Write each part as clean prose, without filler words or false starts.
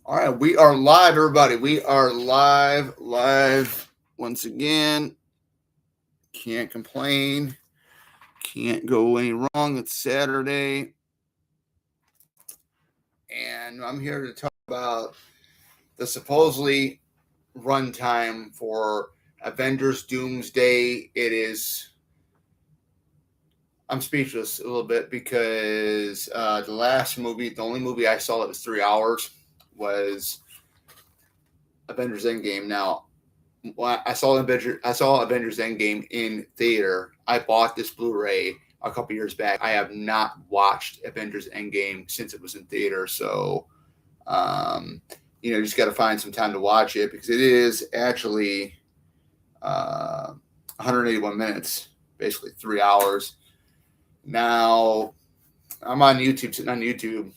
All right, we are live, everybody. We are live once again. Can't complain. Can't go any wrong. It's Saturday, and I'm here to talk about the supposedly runtime for Avengers Doomsday. It is. I'm speechless a little bit because the last movie, the only movie I saw that was 3 hours, was Avengers Endgame. Now, I saw Avengers Endgame in theater. I bought this Blu-ray a couple years back. I have not watched Avengers Endgame since it was in theater. So, um, you just got to find some time to watch it because it is actually 181 minutes, basically 3 hours. Now, I'm on YouTube, sitting on YouTube,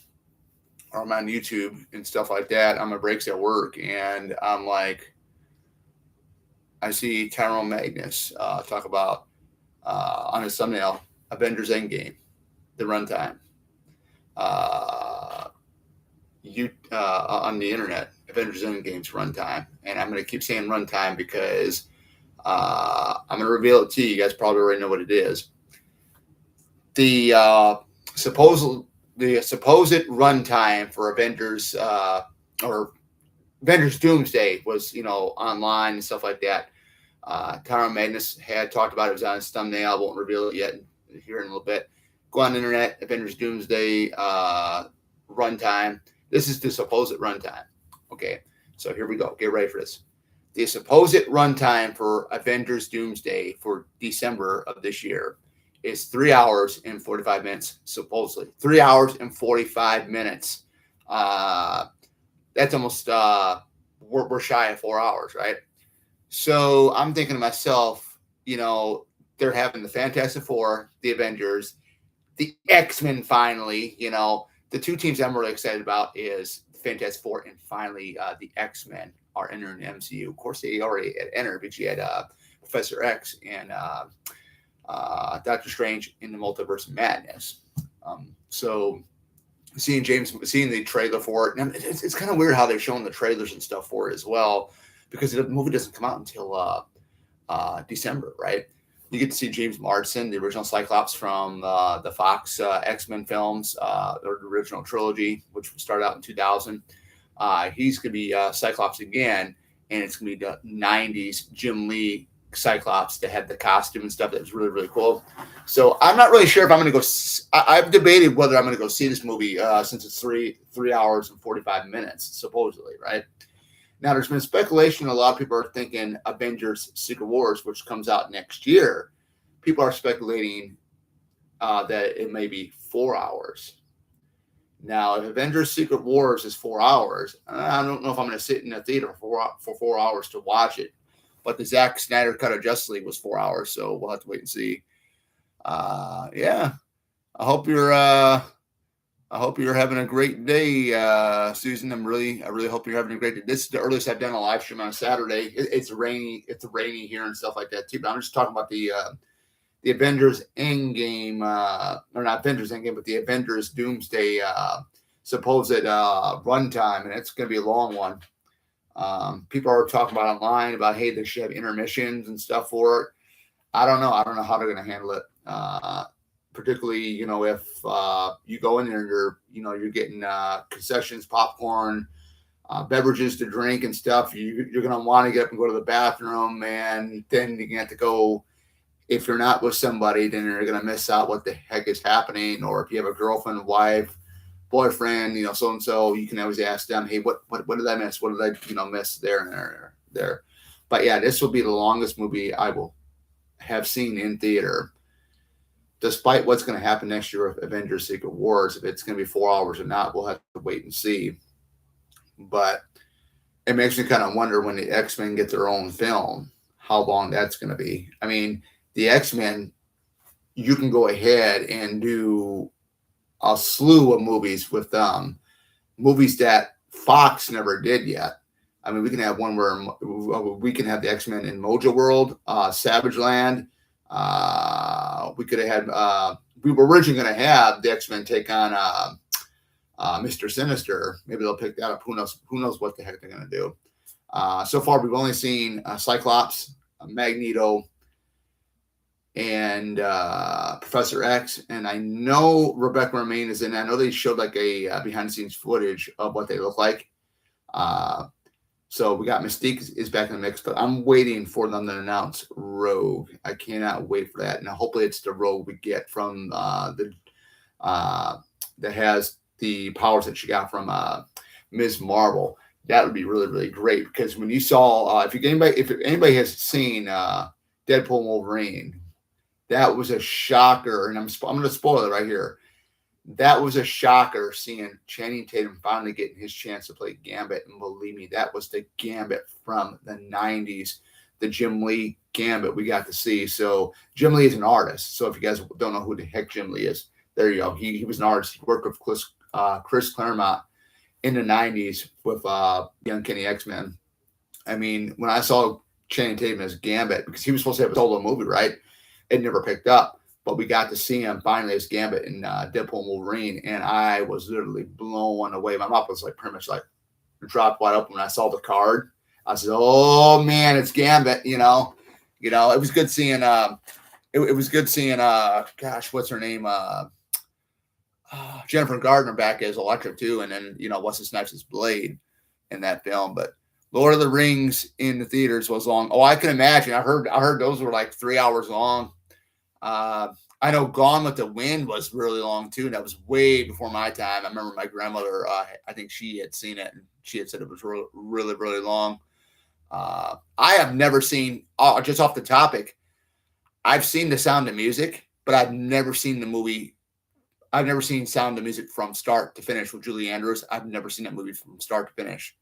or I'm on YouTube and stuff like that. I'm on breaks at work, and I'm like, I see Tyrone Magnus talk about on his thumbnail Avengers Endgame, the runtime. On the internet, Avengers Endgame's runtime, and I'm going to keep saying runtime because I'm going to reveal it to you. You guys probably already know what it is. The supposed runtime for Avengers or Avengers Doomsday was, online and stuff like that. Tyrone Magnus had talked about it. It was on his thumbnail. I won't reveal it yet here in a little bit. Go on the internet, Avengers Doomsday runtime. This is the supposed runtime. Okay, so here we go. Get ready for this. The supposed runtime for Avengers Doomsday for December of this year is 3 hours and 45 minutes, supposedly. 3 hours and 45 minutes. That's almost, we're shy of 4 hours, right? So I'm thinking to myself, they're having the Fantastic Four, the Avengers, the X-Men finally. The two teams I'm really excited about is the Fantastic Four and finally the X-Men are entering the MCU. Of course, they already had entered because you had Professor X and Doctor Strange in the Multiverse of Madness. So seeing the trailer for it, and it's kind of weird how they're showing the trailers and stuff for it as well, because the movie doesn't come out until December, right? You get to see James Marsden, the original Cyclops from the Fox X-Men films, or the original trilogy, which started out in 2000. He's going to be Cyclops again, and it's going to be the 90s Jim Lee Cyclops that had the costume and stuff that was really, really cool. So I'm not really sure if I'm going to go. I've debated whether I'm going to go see this movie since it's 3 hours and 45 minutes, supposedly, right? Now, there's been speculation. A lot of people are thinking Avengers Secret Wars, which comes out next year. People are speculating that it may be 4 hours. Now, if Avengers Secret Wars is 4 hours, I don't know if I'm going to sit in a theater for 4 hours to watch it. But the Zack Snyder cut of Justice League was 4 hours, so we'll have to wait and see. Yeah, I hope you're having a great day, Susan. I really hope you're having a great day. This is the earliest I've done a live stream on a Saturday. It's rainy here and stuff like that too. But I'm just talking about the Avengers Endgame, or not Avengers Endgame, but the Avengers Doomsday supposed runtime, and it's going to be a long one. People are talking about online about, hey, they should have intermissions and stuff for it. I don't know how they're going to handle it. Particularly, if you go in there, you're getting concessions, popcorn, beverages to drink and stuff. You're going to want to get up and go to the bathroom, and then you're going to have to go. If you're not with somebody, then you're going to miss out what the heck is happening. Or if you have a girlfriend, wife, boyfriend, so-and-so, you can always ask them, hey, what did I miss? What did I, miss there and there? But yeah, this will be the longest movie I will have seen in theater, despite what's going to happen next year with Avengers Secret Wars. If it's going to be 4 hours or not, we'll have to wait and see. But it makes me kind of wonder, when the X-Men get their own film, how long that's going to be. I mean, the X-Men, you can go ahead and do a slew of movies with movies that Fox never did yet. I mean, we can have one where we can have the X-Men in Mojo World, Savage Land. We could have had. We were originally going to have the X-Men take on Mr. Sinister. Maybe they'll pick that up. Who knows? Who knows what the heck they're going to do? So far, we've only seen Cyclops, Magneto, and Professor X. And I know Rebecca Romijn is in. I know they showed like a behind-the-scenes footage of what they look like. So we got Mystique is back in the mix, but I'm waiting for them to announce Rogue. I cannot wait for that. Now, hopefully, it's the Rogue we get from that has the powers that she got from Ms. Marvel. That would be really, really great, because when you saw, if anybody has seen Deadpool and Wolverine, that was a shocker, and I'm going to spoil it right here. That was a shocker, seeing Channing Tatum finally getting his chance to play Gambit, and believe me, that was the Gambit from the 90s, the Jim Lee Gambit we got to see. So Jim Lee is an artist. So if you guys don't know who the heck Jim Lee is, there you go. He was an artist. He worked with Chris Claremont in the 90s with Young Kenny X-Men. I mean, when I saw Channing Tatum as Gambit, because he was supposed to have a solo movie, right? It never picked up, but we got to see him finally as Gambit in Deadpool and Wolverine, and I was literally blown away. My mouth was like pretty much like dropped wide open when I saw the card. I said, "Oh man, it's Gambit!" You know, it was good seeing. It was good seeing. Gosh, what's her name? Jennifer Gardner back as Electra too, and then Wesley Snipes' Blade in that film. But Lord of the Rings in the theaters was long. Oh, I can imagine. I heard those were like 3 hours long. I know Gone with the Wind was really long too, and that was way before my time. I remember my grandmother. I think she had seen it, and she had said it was really, really long. I have never seen. Just off the topic, I've seen The Sound of Music, but I've never seen the movie. I've never seen Sound of Music from start to finish with Julie Andrews. I've never seen that movie from start to finish.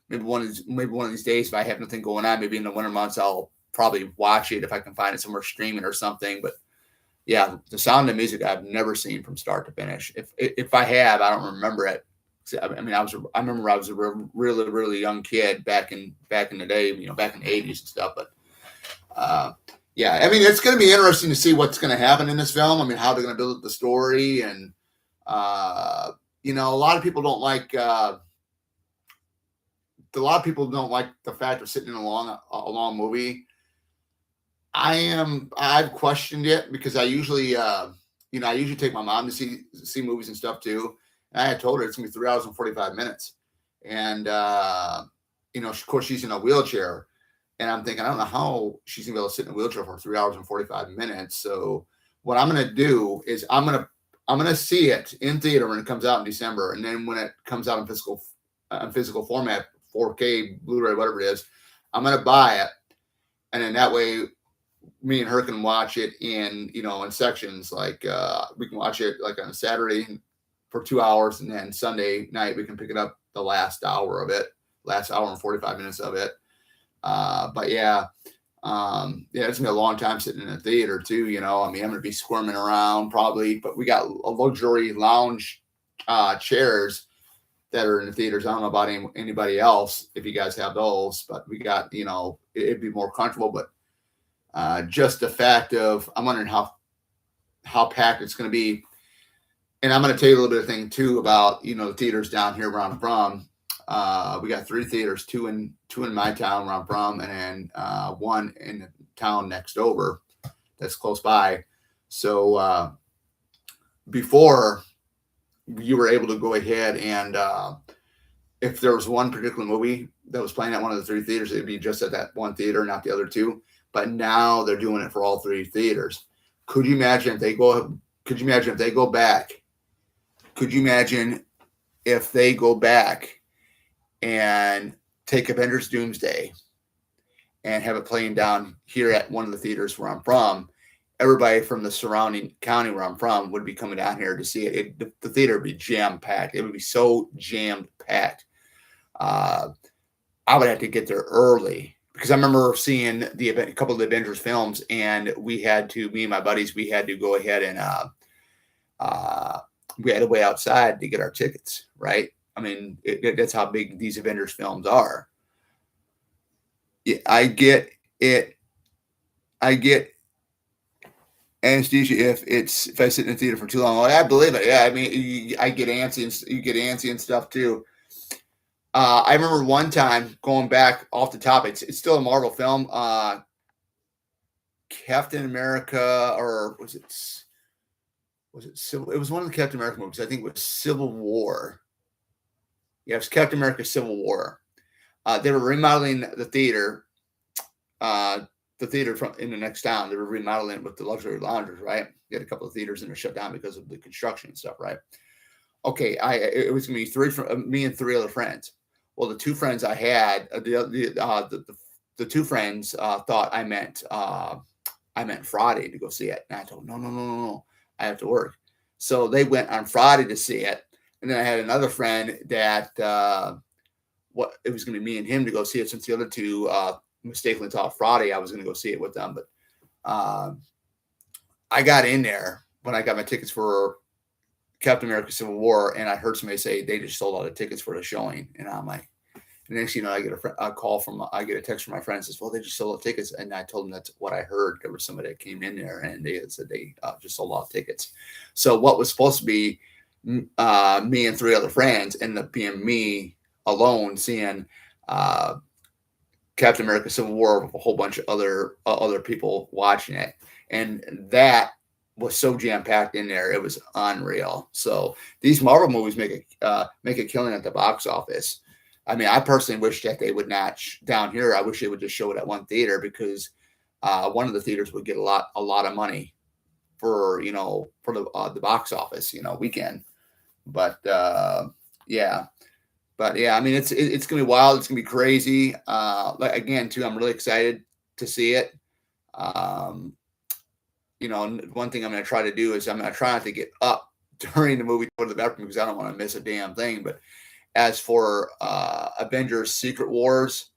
Maybe one of these days, if I have nothing going on, maybe in the winter months, I'll probably watch it if I can find it somewhere streaming or something. But yeah, The Sound of Music I've never seen from start to finish. If I have, I don't remember it. I mean, I remember I was a really, really young kid back in the day, back in the 80s and stuff. But yeah, I mean, it's going to be interesting to see what's going to happen in this film. I mean, how they're going to build the story, and a lot of people don't like. A lot of people don't like the fact of sitting in a long movie. I've questioned it, because I usually take my mom to see movies and stuff too. And I had told her it's gonna be 3 hours and 45 minutes, and of course she's in a wheelchair. And I'm thinking, I don't know how she's going to be able to sit in a wheelchair for 3 hours and 45 minutes. So what I'm going to do is I'm going to see it in theater when it comes out in December. And then when it comes out in physical format, 4K, Blu-ray, whatever it is, I'm going to buy it. And then that way me and her can watch it in sections. Like we can watch it like on a Saturday for 2 hours. And then Sunday night, we can pick it up the last hour and 45 minutes of it. But yeah, it's gonna be a long time sitting in a theater too. I mean, I'm gonna be squirming around probably, but we got a luxury lounge chairs that are in the theaters. I don't know about anybody else if you guys have those, but we got, it'd be more comfortable. But just the fact of, I'm wondering how packed it's gonna be. And I'm gonna tell you a little bit of thing too about the theaters down here where I'm from. We got 3 theaters, two in my town where I'm from, and then one in the town next over that's close by. So before, you were able to go ahead and if there was one particular movie that was playing at one of the 3 theaters, it'd be just at that one theater, not the other 2. But now they're doing it for all 3 theaters. Could you imagine if they go back? Could you imagine if they go back and take Avengers Doomsday and have it playing down here at one of the theaters where I'm from? Everybody from the surrounding county where I'm from would be coming down here to see it. The theater would be jam-packed. It would be so jammed-packed. I would have to get there early, because I remember seeing a couple of the Avengers films, and me and my buddies, we had to go ahead and we had to wait outside to get our tickets, right? I mean, that's how big these Avengers films are. Yeah, I get it. anesthesia if I sit in the theater for too long. Well, I believe it. Yeah, I mean, I get antsy and you get antsy and stuff too. I remember one time going back off the top. It's still a Marvel film. Captain America, or was it Civil? It was one of the Captain America movies. I think it was Civil War. Yeah, it was Captain America: Civil War. They were remodeling the theater. From in the next town, they were remodeling it with the luxury lounges, right? They had a couple of theaters and they're shut down because of the construction and stuff, right? Okay, it was gonna be me and three other friends. Well, the two friends I had, the two friends thought I meant Friday to go see it, and I told them, no, I have to work. So they went on Friday to see it, and then I had another friend that it was going to be me and him to go see it, since the other two mistakenly thought Friday I was going to go see it with them. But I got in there when I got my tickets for Captain America: Civil War, and I heard somebody say they just sold all the tickets for the showing, and I'm like, and next, I get I get a text from my friend, says, well, they just sold out tickets. And I told them that's what I heard. There was somebody that came in there and they said they just sold out tickets. So what was supposed to be me and three other friends ended up being me alone seeing Captain America: Civil War with a whole bunch of other people watching it. And that was so jam-packed in there. It was unreal. So these Marvel movies make a killing at the box office. I mean, I personally wish that they would not down here. I wish they would just show it at one theater, because one of the theaters would get a lot of money for the box office weekend. But yeah, I mean, it's gonna be wild. It's gonna be crazy. Again, too, I'm really excited to see it. One thing I'm gonna try to do is I'm gonna try not to get up during the movie to go to the bathroom, because I don't want to miss a damn thing. But as for Avengers Secret Wars,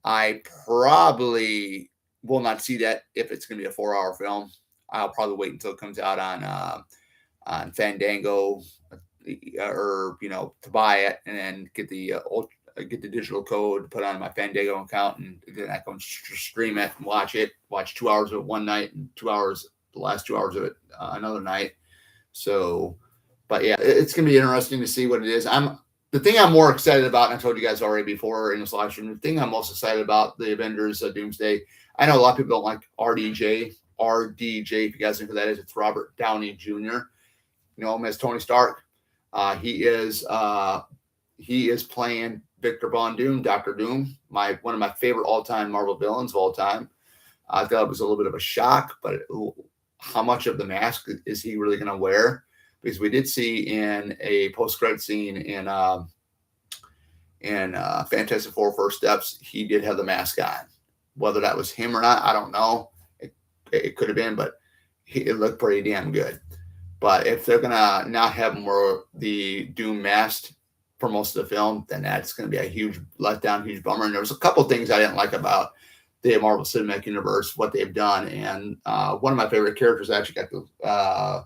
I probably will not see that if it's going to be a 4-hour film. I'll probably wait until it comes out on Fandango, or to buy it and then get the digital code, put on my Fandango account, and then I can stream it and watch 2 hours of it one night and the last 2 hours of it another night. So, but yeah, it's going to be interesting to see what it is. The thing I'm more excited about, and I told you guys already before in this live stream, the thing I'm most excited about, the Avengers Doomsday. I know a lot of people don't like RDJ. If you guys know who that is, it's Robert Downey Jr. You know him as Tony Stark. He is playing Victor Von Doom, Doctor Doom, one of my favorite all-time Marvel villains of all time. I thought it was a little bit of a shock, but how much of the mask is he really going to wear? Because we did see in a post-credit scene in Fantastic Four: First Steps, he did have the mask on. Whether that was him or not, I don't know. It could have been, but it looked pretty damn good. But if they're gonna not have the Doom mask for most of the film, then that's going to be a huge letdown, huge bummer. And there was a couple of things I didn't like about the Marvel Cinematic Universe, what they've done. And one of my favorite characters actually got the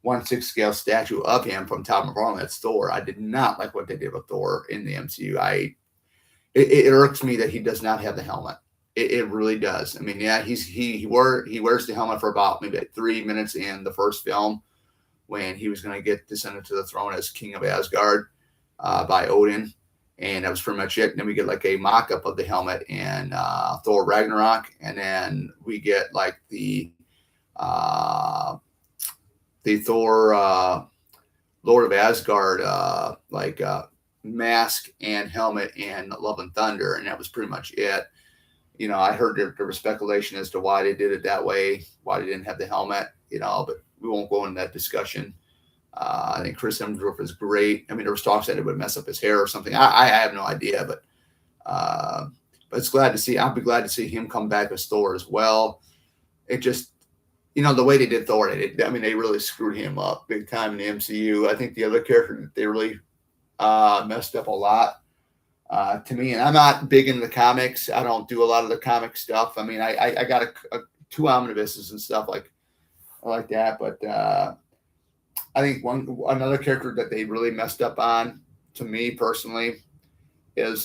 1/6 scale statue of him from Tom McFarlane. That's Thor. I did not like what they did with Thor in the MCU. It irks me that he does not have the helmet. It really does. I mean, yeah, he wears the helmet for about maybe 3 minutes in the first film when he was going to get descended to the throne as King of Asgard by Odin, and that was pretty much it. And then we get like a mock-up of the helmet in Thor Ragnarok, and then we get like the Thor Lord of Asgard mask and helmet in Love and Thunder, and that was pretty much it. I heard there was speculation as to why they did it that way, why they didn't have the helmet, but we won't go into that discussion. I think Chris Hemsworth is great. I mean, there was talks that it would mess up his hair or something. I have no idea, but it's glad to see. I'll be glad to see him come back as Thor as well. It just, the way they did Thor, they really screwed him up big time in the MCU. I think the other character, they really messed up a lot to me. And I'm not big into the comics. I don't do a lot of the comic stuff. I mean, I got two omnibuses and stuff like that, but I think another character that they really messed up on, to me personally, is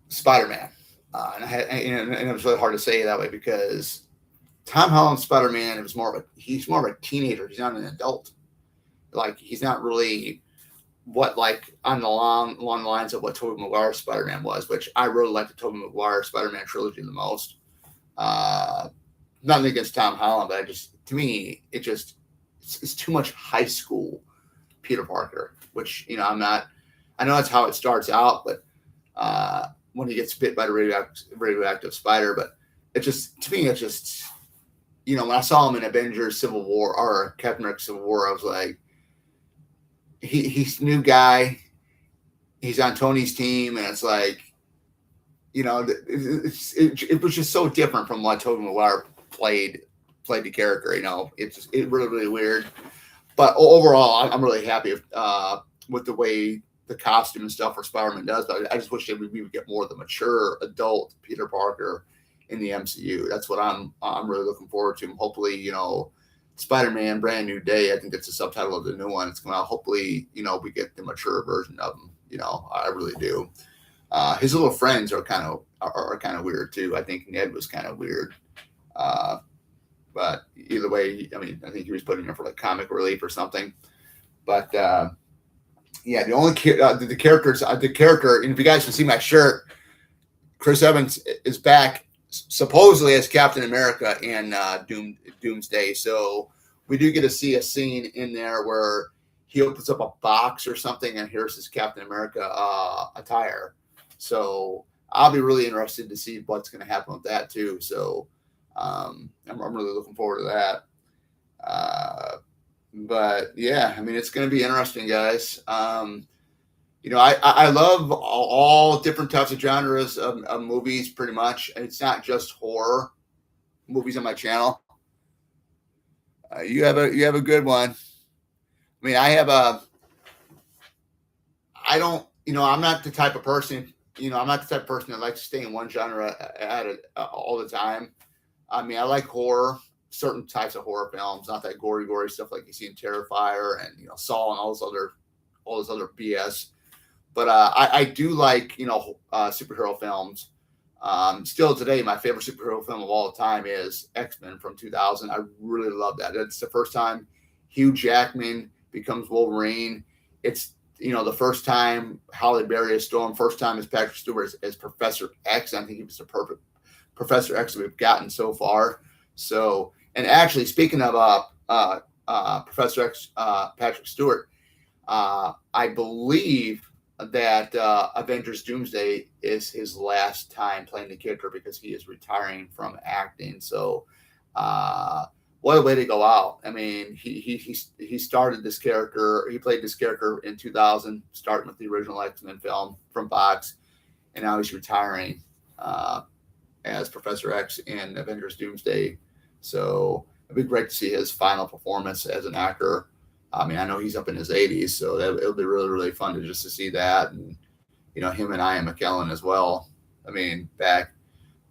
Spider-Man. And it was really hard to say that way because Tom Holland's Spider-Man, he's more of a teenager. He's not an adult. Like he's not really what like on the along the lines of what Tobey Maguire's Spider-Man was, which I really like the Tobey Maguire Spider-Man trilogy the most. Uh, Nothing against Tom Holland, but to me it's too much high school Peter Parker, which I'm not. I know that's how it starts out, but when he gets bit by the radioactive spider, but to me when I saw him in Avengers Civil War or Captain America Civil War, I was like, he's a new guy. He's on Tony's team, and it's like, it was just so different from what Tobey Maguire played the character. It's really, really weird. But overall, I'm really happy with the way the costume and stuff for Spider-Man does. But I just wish that we would get more of the mature adult Peter Parker in the MCU. That's what I'm really looking forward to. Hopefully, Spider-Man Brand New Day. I think that's the subtitle of the new one. It's coming out. Hopefully, we get the mature version of him. I really do. His little friends are kind of weird too. I think Ned was kind of weird. But either way, I think he was putting in for like comic relief or something. But the only the characters, and if you guys can see my shirt, Chris Evans is back supposedly as Captain America in Doomsday. So we do get to see a scene in there where he opens up a box or something, and here's his Captain America attire. So I'll be really interested to see what's going to happen with that too. So I'm really looking forward to that. But yeah, it's going to be interesting, guys. I love all different types of genres of movies, pretty much. It's not just horror movies on my channel. You have a good one. I'm not the type of person, I'm not the type of person that likes to stay in one genre all the time. I like horror, certain types of horror films, not that gory stuff like you see in Terrifier and Saw and all this other BS. But I do like superhero films. Still today, my favorite superhero film of all time is X-Men from 2000. I really love that. It's the first time Hugh Jackman becomes Wolverine. It's the first time Halle Berry is Storm. First time is Patrick Stewart as Professor X. I think he was the perfect Professor X that we've gotten so far. So, and actually, speaking of Professor X, Patrick Stewart, I believe that Avengers Doomsday is his last time playing the character because he is retiring from acting. So, what a way to go out! He started this character. He played this character in 2000, starting with the original X-Men film from Fox, and now he's retiring as Professor X in Avengers Doomsday. So it'd be great to see his final performance as an actor. I know he's up in his 80s, so it'll be really, really fun to see that, and him and Ian McKellen as well. Back.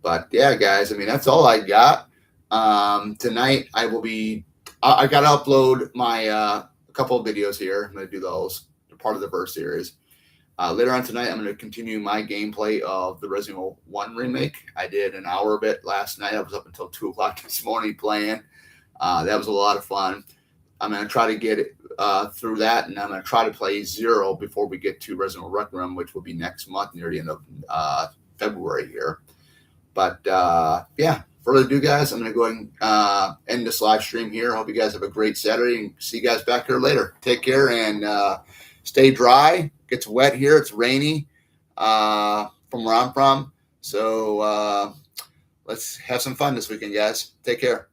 But yeah, guys, that's all I got. Tonight I got to upload my a couple of videos here. I'm going to do those. They're part of the Verse series. Later on tonight, I'm going to continue my gameplay of the Resident Evil 1 remake. I did an hour of it last night. I was up until 2 o'clock this morning playing. That was a lot of fun. I'm going to try to get it through that, and I'm going to try to play 0 before we get to Resident Evil Requiem, which will be next month near the end of February here. But yeah, further ado, guys, I'm going to go ahead and end this live stream here. Hope you guys have a great Saturday, and see you guys back here later. Take care and stay dry. Gets wet here. It's rainy from where I'm from. So let's have some fun this weekend, guys. Take care.